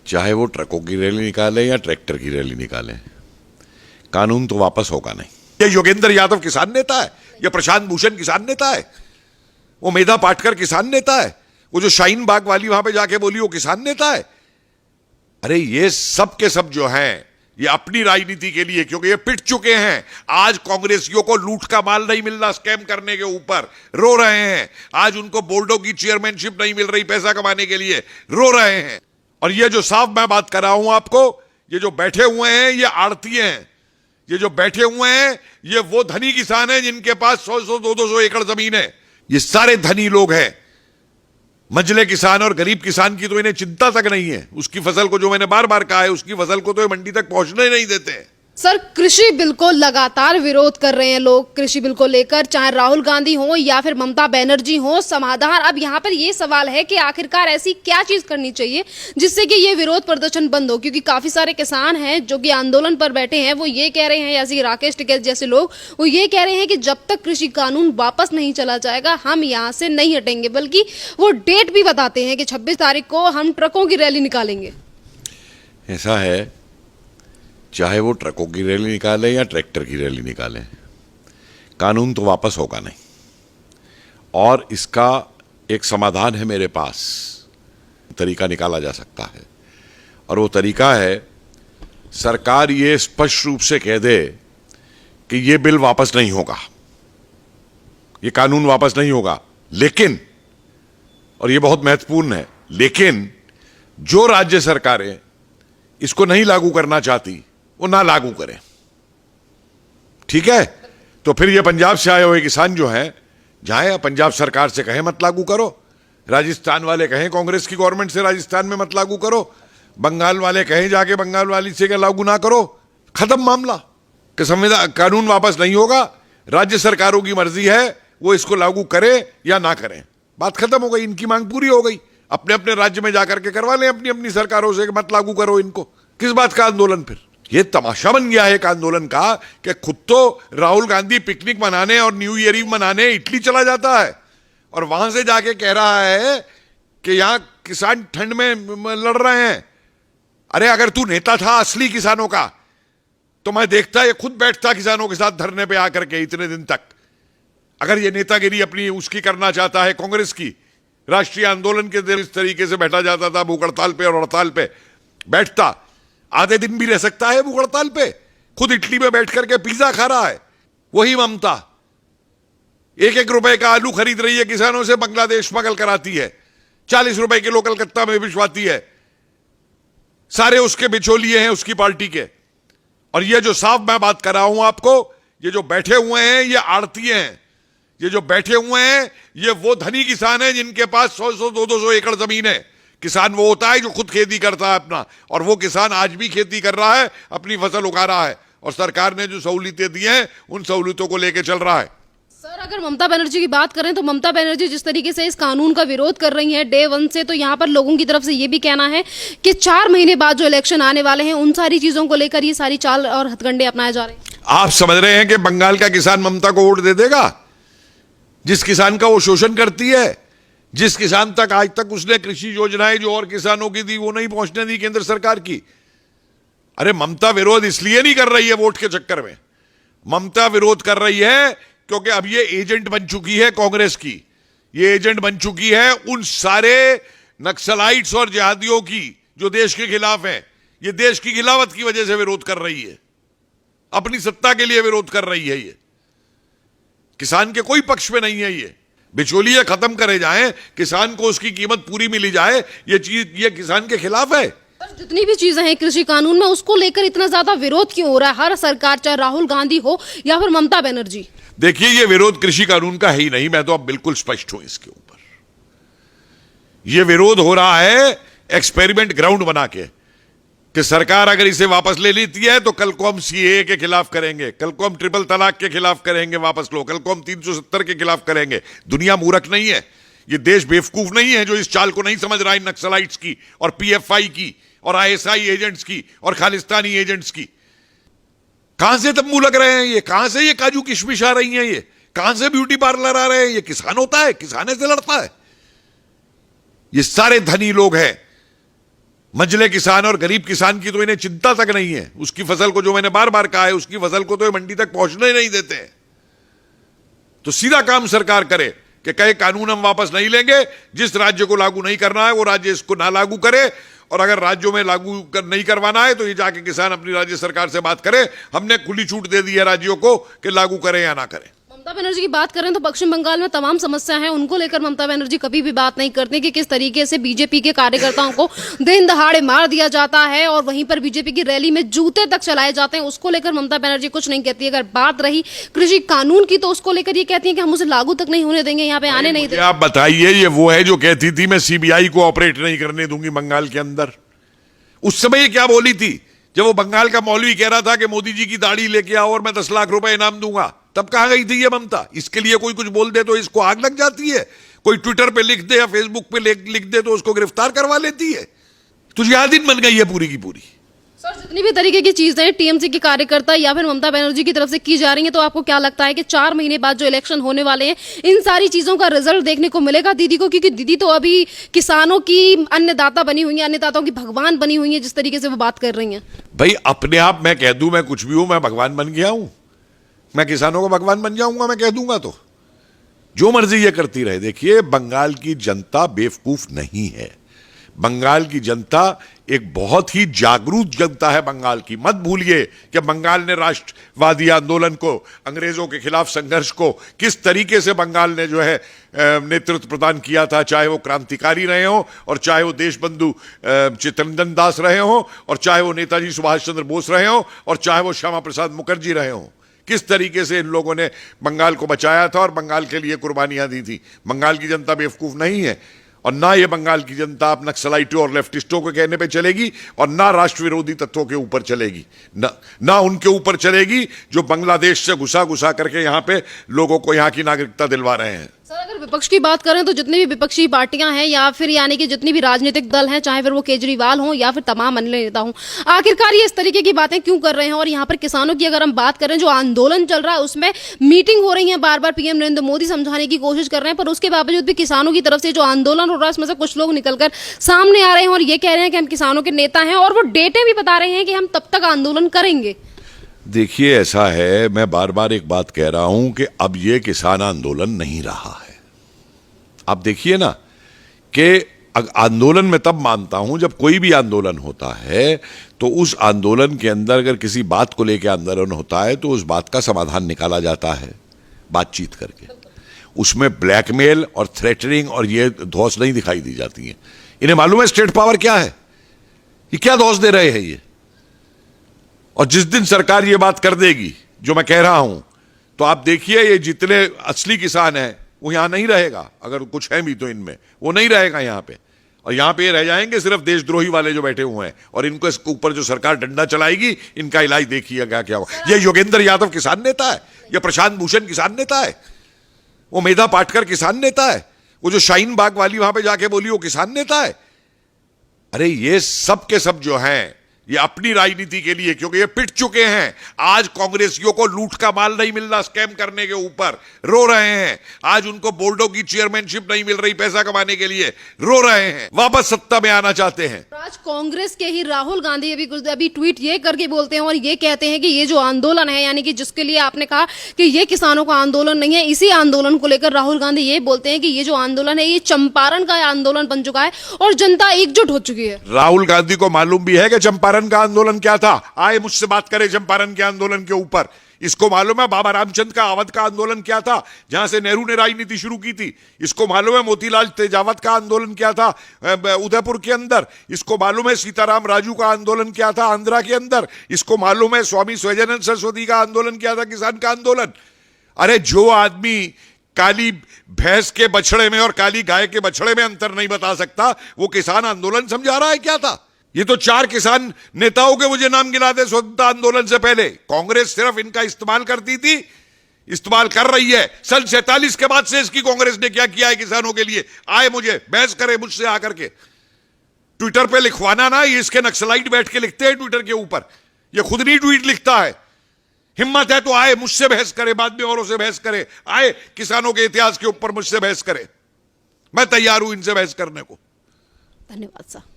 चाहे वो ट्रकों की रैली निकाले या ट्रैक्टर की रैली निकाले, कानून तो वापस होगा नहीं। ये योगेंद्र यादव किसान नेता है, ये प्रशांत भूषण किसान नेता है, वो मेधा पाटकर किसान नेता है, वो जो शाहीन बाग वाली वहां पे जाके बोली वो किसान नेता है। अरे ये सब के सब जो हैं ये अपनी राजनीति के लिए, क्योंकि ये पिट चुके हैं। आज कांग्रेसियों को लूट का माल नहीं मिल रहा, स्कैम करने के ऊपर रो रहे हैं। आज उनको बोर्डों की चेयरमैनशिप नहीं मिल रही पैसा कमाने के लिए, रो रहे हैं। और ये जो साफ मैं बात कर रहा हूं आपको, ये जो बैठे हुए हैं ये आड़ती हैं, ये जो बैठे हुए हैं ये वो धनी किसान हैं जिनके पास 100-100, 200 एकड़ जमीन है। ये सारे धनी लोग हैं। मंझले किसान और गरीब किसान की तो इन्हें चिंता तक नहीं है। उसकी फसल को, जो मैंने बार बार कहा है, उसकी फसल को तो ये मंडी तक पहुंचने नहीं देते हैं। सर, कृषि बिल को लगातार विरोध कर रहे हैं लोग, कृषि बिल को लेकर, चाहे राहुल गांधी हो या फिर ममता बनर्जी हो। समाधान अब यहाँ पर ये सवाल है कि आखिरकार ऐसी क्या चीज करनी चाहिए जिससे कि ये विरोध प्रदर्शन बंद हो, क्योंकि काफी सारे किसान हैं जो कि आंदोलन पर बैठे हैं। वो ये कह रहे हैं, जैसे राकेश टिकैत जैसे लोग, वो ये कह रहे हैं कि जब तक कृषि कानून वापस नहीं चला जाएगा हम यहाँ से नहीं हटेंगे। बल्कि वो डेट भी बताते हैं कि 26 तारीख को हम ट्रकों की रैली निकालेंगे। ऐसा है, चाहे वो ट्रकों की रैली निकाले या ट्रैक्टर की रैली निकाले, कानून तो वापस होगा नहीं। और इसका एक समाधान है मेरे पास, तरीका निकाला जा सकता है। और वो तरीका है, सरकार ये स्पष्ट रूप से कह दे कि ये बिल वापस नहीं होगा, ये कानून वापस नहीं होगा। लेकिन, और ये बहुत महत्वपूर्ण है, लेकिन जो राज्य सरकारें इसको नहीं लागू करना चाहती वो ना लागू करें। ठीक है? तो फिर ये पंजाब से आए हुए किसान जो हैं, जाए पंजाब सरकार से कहें मत लागू करो, राजस्थान वाले कहें कांग्रेस की गवर्नमेंट से राजस्थान में मत लागू करो, बंगाल वाले कहें जाके बंगाल वाली से क्या लागू ना करो, खत्म मामला। कि संविधान कानून वापस नहीं होगा, राज्य सरकारों की मर्जी है वो इसको लागू करे या ना करें, बात खत्म हो गई। इनकी मांग पूरी हो गई, अपने अपने राज्य में जाकर के करवा लें अपनी अपनी सरकारों से, मत लागू करो इनको। किस बात का आंदोलन? फिर ये तमाशा बन गया है एक आंदोलन का कि खुद तो राहुल गांधी पिकनिक मनाने और न्यू ईयर ईव मनाने इटली चला जाता है और वहां से जाके कह रहा है कि यहां किसान ठंड में लड़ रहे हैं। अरे अगर तू नेता था असली किसानों का तो मैं देखता ये खुद बैठता किसानों के साथ धरने पे आकर के इतने दिन तक। अगर ये नेतागिरी अपनी उसकी करना चाहता है, कांग्रेस की राष्ट्रीय आंदोलन के इस तरीके से बैठा जाता था भूख हड़ताल पे और हड़ताल पे बैठता, आधे दिन भी रह सकता है भूख हड़ताल पे। खुद इटली में बैठ करके पिज्जा खा रहा है। वही ममता 1-1 रुपए का आलू खरीद रही है किसानों से, बांग्लादेश स्मगल कराती है, 40 रुपए किलो कलकत्ता में भिजवाती है। सारे उसके बिचौलिए हैं उसकी पार्टी के। और ये जो साफ मैं बात कर रहा हूं आपको, ये जो बैठे हुए हैं ये आड़ती हैं, ये जो बैठे हुए हैं ये वो धनी किसान हैं जिनके पास 100-100, 200 एकड़ जमीन है। किसान वो होता है जो खुद खेती करता है अपना, और वो किसान आज भी खेती कर रहा है, अपनी फसल उगा रहा है, और सरकार ने जो सहूलियतें दी हैं उन सहूलियतों को लेकर चल रहा है। सर, अगर ममता बनर्जी की बात करें तो ममता बनर्जी जिस तरीके से इस कानून का विरोध कर रही हैं डे 1 से, तो यहाँ पर लोगों की तरफ से ये भी कहना है कि 4 महीने बाद जो इलेक्शन आने वाले हैं उन सारी चीजों को लेकर ये सारी चाल और हथकंडे अपनाए जा रहे हैं। आप समझ रहे हैं कि बंगाल का किसान ममता को वोट दे देगा? जिस किसान का वो शोषण करती है, जिस किसान तक आज तक उसने कृषि योजनाएं जो और किसानों की दी वो नहीं पहुंचने दी केंद्र सरकार की। अरे ममता विरोध इसलिए नहीं कर रही है वोट के चक्कर में, ममता विरोध कर रही है क्योंकि अब ये एजेंट बन चुकी है कांग्रेस की, ये एजेंट बन चुकी है उन सारे नक्सलाइट्स और जिहादियों की जो देश के खिलाफ हैं। ये देश की खिलाफत की वजह से विरोध कर रही है, अपनी सत्ता के लिए विरोध कर रही है। ये किसान के कोई पक्ष में नहीं है। ये बिचौलिए खत्म करे जाएं, किसान को उसकी कीमत पूरी मिली जाए, ये चीज ये किसान के खिलाफ है। जितनी भी चीजें हैं कृषि कानून में, उसको लेकर इतना ज्यादा विरोध क्यों हो रहा है हर सरकार, चाहे राहुल गांधी हो या फिर ममता बनर्जी? देखिए, ये विरोध कृषि कानून का है ही नहीं, मैं तो अब बिल्कुल स्पष्ट हूं इसके ऊपर। यह विरोध हो रहा है एक्सपेरिमेंट ग्राउंड बना के कि सरकार अगर इसे वापस ले लेती है तो कल को हम सीएए के खिलाफ करेंगे, कल को हम ट्रिपल तलाक के खिलाफ करेंगे, वापस लो, कल को हम 370 के खिलाफ करेंगे। दुनिया मूर्ख नहीं है, ये देश बेवकूफ नहीं है जो इस चाल को नहीं समझ रहा है नक्सलाइट्स की और पीएफआई की और आईएसआई एजेंट्स की और खालिस्तानी एजेंट्स की। कहां से तंबू लग रहे हैं ये? कहां से ये काजू किशमिश आ रही हैं? ये कहां से ब्यूटी पार्लर आ रहे हैं? ये किसान होता है, किसाने से लड़ता है। ये सारे धनी लोग हैं मंझले किसान और गरीब किसान की तो इन्हें चिंता तक नहीं है। उसकी फसल को, जो मैंने बार बार कहा है, उसकी फसल को तो ये मंडी तक पहुंचने ही नहीं देते हैं। तो सीधा काम सरकार करे कि कहे कानून हम वापस नहीं लेंगे, जिस राज्य को लागू नहीं करना है वो राज्य इसको ना लागू करे, और अगर राज्यों में नहीं करवाना है तो ये जाके किसान अपनी राज्य सरकार से बात करे। हमने खुली छूट दे दी है राज्यों को कि लागू करें या ना करें। ममता बनर्जी की बात करें तो पश्चिम बंगाल में तमाम समस्या है, उनको लेकर ममता बनर्जी कभी भी बात नहीं करती कि किस तरीके से बीजेपी के कार्यकर्ताओं को दिन दहाड़े मार दिया जाता है और वहीं पर बीजेपी की रैली में जूते तक चलाए जाते हैं। उसको लेकर ममता बनर्जी कुछ नहीं कहती। अगर बात रही कृषि कानून की तो उसको लेकर ये कहती है कि हम उसे लागू तक नहीं होने देंगे, यहाँ पे आने नहीं देंगे। आप बताइए, ये वो है जो कहती थी मैं सीबीआई को ऑपरेट नहीं करने दूंगी बंगाल के अंदर। उस समय ये क्या बोली थी जब वो बंगाल का मौलवी कह रहा था कि मोदी जी की दाढ़ी लेके आओ और मैं 10 लाख रुपए इनाम दूंगा? तब कहां गई थी ये ममता? इसके लिए कोई कुछ बोल दे तो इसको आग लग जाती है, कोई ट्विटर पे लिख दे या फेसबुक पे लिख दे तो उसको गिरफ्तार करवा लेती है। तो जिहादीन बन गई है पूरी की पूरी। सर, जितनी भी तरीके की चीजें टीएमसी के कार्यकर्ता या फिर ममता बनर्जी की तरफ से की जा रही हैं, तो आपको क्या लगता है कि 4 महीने बाद जो इलेक्शन होने वाले हैं, इन सारी चीजों का रिजल्ट देखने को मिलेगा दीदी को? क्योंकि दीदी तो अभी किसानों की अन्नदाता बनी हुई है, अन्नदाताओं की भगवान बनी हुई है, जिस तरीके से वो बात कर रही हैं। भाई अपने आप मैं कह दूं मैं कुछ भी हूं, मैं भगवान बन गया हूं, मैं किसानों का भगवान बन जाऊंगा, मैं कह दूंगा तो जो मर्जी ये करती रहे। देखिए, बंगाल की जनता बेवकूफ नहीं है। बंगाल की जनता एक बहुत ही जागरूक जनता है बंगाल की। मत भूलिए कि बंगाल ने राष्ट्रवादी आंदोलन को, अंग्रेजों के खिलाफ संघर्ष को किस तरीके से बंगाल ने जो है नेतृत्व प्रदान किया था, चाहे वो क्रांतिकारी रहे हो और चाहे वो देशबंधु चित्तरंजन दास रहे हो और चाहे वो नेताजी सुभाष चंद्र बोस रहे हो और चाहे वो श्यामा प्रसाद मुखर्जी रहे हो। किस तरीके से इन लोगों ने बंगाल को बचाया था और बंगाल के लिए कुर्बानियां दी थी। बंगाल की जनता बेवकूफ नहीं है और ना ये बंगाल की जनता अब नक्सलाइटों और लेफ्टिस्टों के कहने पे चलेगी और ना राष्ट्र विरोधी तत्वों के ऊपर चलेगी, ना उनके ऊपर चलेगी जो बांग्लादेश से घुसा करके यहां पे लोगों को यहां की नागरिकता दिलवा रहे हैं। सर, अगर विपक्ष की बात करें तो जितनी भी विपक्षी पार्टियां हैं या फिर यानी कि जितनी भी राजनीतिक दल हैं, चाहे फिर वो केजरीवाल हों या फिर तमाम अन्य नेता हों, आखिरकार ये इस तरीके की बातें क्यों कर रहे हैं? और यहाँ पर किसानों की अगर हम बात करें, जो आंदोलन चल रहा है उसमें मीटिंग हो रही है, बार बार पीएम नरेंद्र मोदी समझाने की कोशिश कर रहे हैं, पर उसके बावजूद भी किसानों की तरफ से जो आंदोलन हो रहा है उसमें से कुछ लोग निकलकर सामने आ रहे हैं और ये कह रहे हैं कि हम किसानों के नेता हैं और वो डेटे भी बता रहे हैं कि हम तब तक आंदोलन करेंगे। देखिए, ऐसा है, मैं बार बार एक बात कह रहा हूं कि अब ये किसान आंदोलन नहीं रहा है। आप देखिए ना कि आंदोलन में तब मानता हूं जब कोई भी आंदोलन होता है तो उस आंदोलन के अंदर अगर किसी बात को लेकर आंदोलन होता है तो उस बात का समाधान निकाला जाता है बातचीत करके। उसमें ब्लैकमेल और थ्रेटनिंग और ये धौंस नहीं दिखाई दी जाती है। इन्हें मालूम है स्टेट पावर क्या है, ये क्या धौंस दे रहे हैं ये। और जिस दिन सरकार ये बात कर देगी जो मैं कह रहा हूं, तो आप देखिए ये जितने असली किसान हैं वो यहां नहीं रहेगा। अगर कुछ है भी तो इनमें वो नहीं रहेगा यहां पे, और यहां पे रह जाएंगे सिर्फ देशद्रोही वाले जो बैठे हुए हैं। और इनको इसके ऊपर जो सरकार डंडा चलाएगी, इनका इलाज देखिएगा क्या होगा। ये योगेंद्र यादव किसान नेता है, ये प्रशांत भूषण किसान नेता है, वो मेधा पाटकर किसान नेता है, वो जो शाहीन बाग वाली वहां पे जाके बोली वो किसान नेता है। अरे ये सब के सब जो हैं ये अपनी राजनीति के लिए, क्योंकि ये पिट चुके हैं। आज कांग्रेसियों को लूट का माल नहीं मिल रहा, स्कैम करने के ऊपर रो रहे हैं। आज उनको बोर्डों की चेयरमैनशिप नहीं मिल रही पैसा कमाने के लिए, रो रहे हैं, वापस सत्ता में आना चाहते हैं। आज कांग्रेस के ही राहुल गांधी अभी ट्वीट ये करके बोलते हैं और ये कहते हैं कि ये जो आंदोलन है, यानी कि जिसके लिए आपने कहा कि ये किसानों का आंदोलन नहीं है, इसी आंदोलन को लेकर राहुल गांधी ये बोलते हैं कि ये जो आंदोलन है ये चंपारण का आंदोलन बन चुका है और जनता एकजुट हो चुकी है। राहुल गांधी को मालूम भी है कि चंपारण का आंदोलन क्या था। आए मुझसे बात करें चंपारण के आंदोलन के ऊपर। इसको मालूम है बाबा रामचंद्र का अवध का आंदोलन क्या था, जहां से नेहरू ने राजनीति शुरू की थी। इसको मालूम है मोतीलाल तेजावत का आंदोलन क्या था उदयपुर के अंदर। इसको मालूम है सीताराम राजू का आंदोलन क्या था आंध्रा के अंदर। इसको मालूम है स्वामी स्वयजानंद सरस्वती का आंदोलन क्या था, किसान का आंदोलन। अरे जो आदमी काली भैंस के बछड़े में और काली गाय के बछड़े में अंतर नहीं बता सकता, वो किसान आंदोलन समझा रहा है क्या था। ये तो 4 किसान नेताओं के मुझे नाम गिना दे स्वतंत्रता आंदोलन से पहले। कांग्रेस सिर्फ इनका इस्तेमाल करती थी, इस्तेमाल कर रही है। सन 47 के बाद से इसकी कांग्रेस ने क्या किया है किसानों के लिए। आए मुझे बहस करे मुझसे आकर के, ट्विटर पे लिखवाना ना, ये इसके नक्सलाइट बैठ के लिखते हैं ट्विटर के ऊपर, ये खुद नहीं ट्वीट लिखता है। हिम्मत है तो आए मुझसे बहस करे, बाद में औरों से बहस करे, आए किसानों के इतिहास के ऊपर मुझसे बहस करे। मैं तैयार हूं इनसे बहस करने को। धन्यवाद सर।